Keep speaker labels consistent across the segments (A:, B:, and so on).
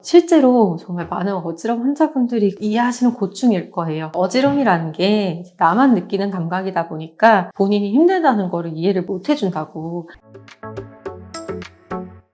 A: 실제로 정말 많은 어지럼 환자분들이 이해하시는 고충일 거예요. 어지럼이라는 게 나만 느끼는 감각이다 보니까 본인이 힘들다는 거를 이해를 못 해준다고.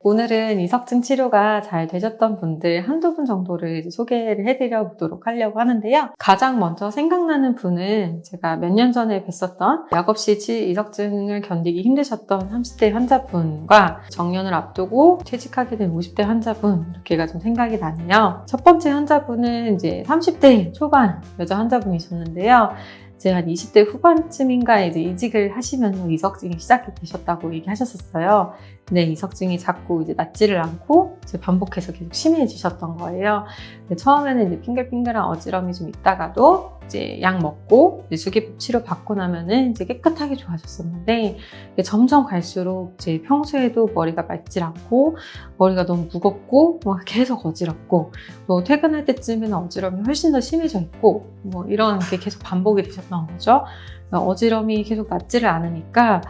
A: 오늘은 이석증 치료가 잘 되셨던 분들 한두 분 정도를 소개를 해드려 보도록 하려고 하는데요. 가장 먼저 생각나는 분은 제가 몇 년 전에 뵀었던 약 없이 이석증을 견디기 힘드셨던 30대 환자분과 정년을 앞두고 퇴직하게 된 50대 환자분, 이렇게가 좀 생각이 나네요. 첫 번째 환자분은 이제 30대 초반 여자 환자분이셨는데요. 이제 한 20대 후반쯤인가 이제 이직을 하시면서 이석증이 시작이 되셨다고 얘기하셨었어요. 근데 이석증이 자꾸 이제 낫지를 않고 이제 반복해서 계속 심해지셨던 거예요. 근데 처음에는 이제 핑글핑글한 어지럼이 좀 있다가도 이제 약 먹고 이제 주기법 치료 받고 나면은 이제 깨끗하게 좋아졌었는데 점점 갈수록 이제 평소에도 머리가 맑질 않고 머리가 너무 무겁고 막 계속 어지럽고 또 퇴근할 때쯤에는 어지럼이 훨씬 더 심해져 있고 뭐 이런 게 계속 반복이 되셨던 거죠. 어지럼이 계속 낫지를 않으니까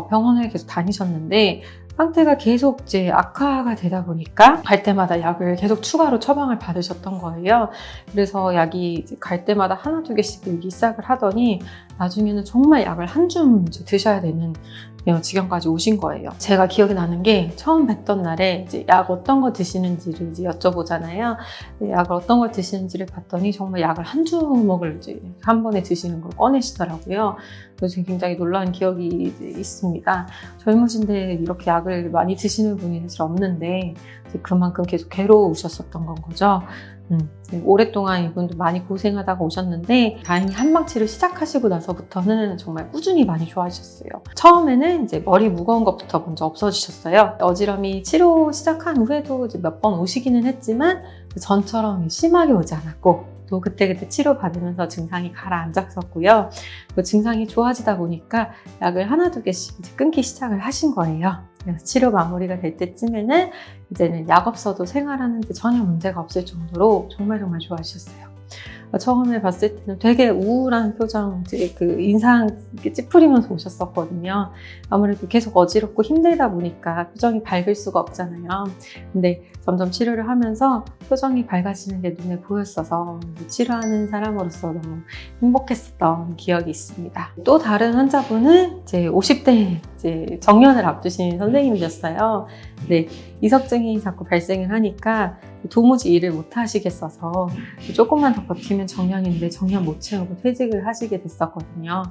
A: 병원을 계속 다니셨는데 상태가 계속 이제 악화가 되다 보니까 갈 때마다 약을 계속 추가로 처방을 받으셨던 거예요. 그래서 약이 이제 갈 때마다 하나 두 개씩 늘기 시작을 하더니 나중에는 정말 약을 한 줌 드셔야 되는 지경까지 오신 거예요. 제가 기억이 나는 게 처음 뵀던 날에 이제 약 어떤 거 드시는지를 이제 여쭤보잖아요. 약을 어떤 걸 드시는지를 봤더니 정말 약을 한 주먹을 이제 한 번에 드시는 걸 꺼내시더라고요. 그래서 굉장히 놀라운 기억이 이제 있습니다. 젊으신데 이렇게 약을 많이 드시는 분이 사실 없는데 그만큼 계속 괴로우셨었던 건 거죠. 오랫동안 이분도 많이 고생하다가 오셨는데 다행히 한방치를 시작하시고 나서부터는 정말 꾸준히 많이 좋아지셨어요. 처음에는 이제 머리 무거운 것부터 먼저 없어지셨어요. 어지럼이 치료 시작한 후에도 이제 몇 번 오시기는 했지만 전처럼 심하게 오지 않았고 또 그때그때 치료받으면서 증상이 가라앉았었고요. 그 증상이 좋아지다 보니까 약을 하나 두 개씩 이제 끊기 시작을 하신 거예요. 그래서 치료 마무리가 될 때쯤에는 이제는 약 없어도 생활하는데 전혀 문제가 없을 정도로 정말 좋아지셨어요. 처음에 봤을 때는 되게 우울한 표정, 그 인상 찌푸리면서 오셨었거든요. 아무래도 계속 어지럽고 힘들다 보니까 표정이 밝을 수가 없잖아요. 근데 점점 치료를 하면서 표정이 밝아지는 게 눈에 보였어서 치료하는 사람으로서 너무 행복했었던 기억이 있습니다. 또 다른 환자분은 이제 50대 이제 정년을 앞두신 선생님이셨어요. 네, 이석증이 자꾸 발생을 하니까 도무지 일을 못 하시겠어서 조금만 더 버티면 정년인데 정년 못 채우고 퇴직을 하시게 됐었거든요.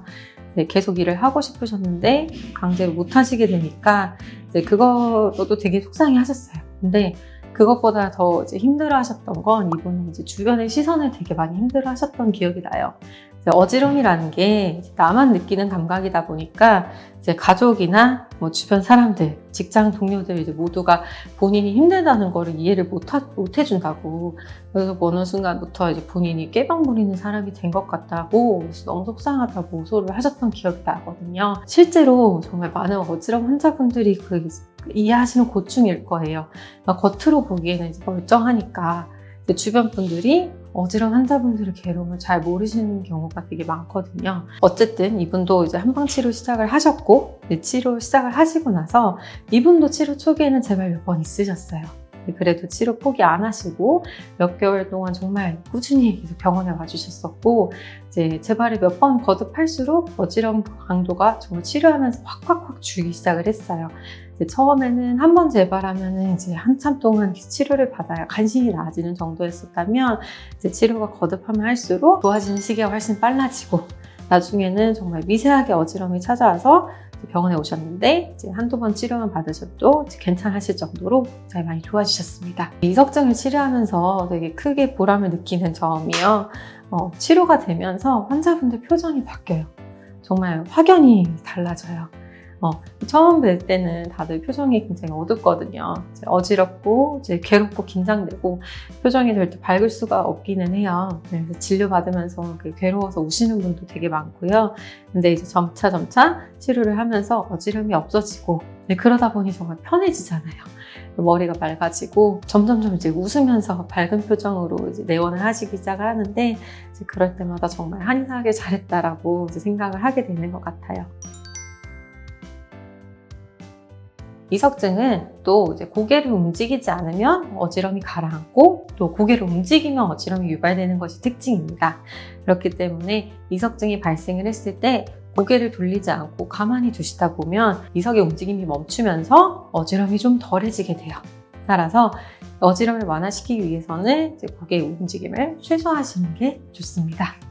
A: 네, 계속 일을 하고 싶으셨는데 강제로 못 하시게 되니까 이제 그거로도 되게 속상해 하셨어요. 근데 그것보다 더 이제 힘들어 하셨던 건 이분은 이제 주변의 시선을 되게 많이 힘들어 하셨던 기억이 나요. 어지럼이라는 게 나만 느끼는 감각이다 보니까 이제 가족이나 뭐 주변 사람들, 직장 동료들 이제 모두가 본인이 힘들다는 거를 이해를 못 해준다고. 그래서 어느 순간부터 이제 본인이 꾀병 부리는 사람이 된 것 같다고 너무 속상하다고 호소를 하셨던 기억이 나거든요. 실제로 정말 많은 어지럼 환자분들이 이해하시는 고충일 거예요. 겉으로 보기에는 이제 멀쩡하니까 주변 분들이 어지러운 환자분들의 괴로움을 잘 모르시는 경우가 되게 많거든요. 어쨌든 이분도 이제 한방치료 시작을 하셨고 치료 시작을 하시고 나서 이분도 치료 초기에는 재발 몇 번 있으셨어요. 그래도 치료 포기 안 하시고 몇 개월 동안 정말 꾸준히 병원에 와주셨었고 이제 재발이 몇 번 거듭할수록 어지러움 강도가 정말 치료하면서 확 줄기 시작을 했어요. 이제 처음에는 한 번 재발하면은 이제 한참 동안 치료를 받아야 간신히 나아지는 정도였었다면 이제 치료가 거듭하면 할수록 좋아지는 시기가 훨씬 빨라지고 나중에는 정말 미세하게 어지러움이 찾아와서 병원에 오셨는데 이제 한두 번 치료만 받으셔도 괜찮으실 정도로 잘 많이 좋아지셨습니다. 이석증을 치료하면서 되게 크게 보람을 느끼는 점이요. 치료가 되면서 환자분들 표정이 바뀌어요. 정말 확연히 달라져요. 처음 뵐 때는 다들 표정이 굉장히 어둡거든요. 어지럽고 이제 괴롭고 긴장되고 표정이 절대 밝을 수가 없기는 해요. 그래서 진료받으면서 괴로워서 우시는 분도 되게 많고요. 근데 이제 점차 치료를 하면서 어지럼이 없어지고 그러다 보니 정말 편해지잖아요. 머리가 맑아지고 점점 이제 웃으면서 밝은 표정으로 이제 내원을 하시기 시작을 하는데 이제 그럴 때마다 정말 한의사하게 잘했다라고 이제 생각을 하게 되는 것 같아요. 이석증은 또 이제 고개를 움직이지 않으면 어지럼이 가라앉고 또 고개를 움직이면 어지럼이 유발되는 것이 특징입니다. 그렇기 때문에 이석증이 발생을 했을 때 고개를 돌리지 않고 가만히 두시다 보면 이석의 움직임이 멈추면서 어지럼이 좀 덜해지게 돼요. 따라서 어지럼을 완화시키기 위해서는 이제 고개의 움직임을 최소화하시는 게 좋습니다.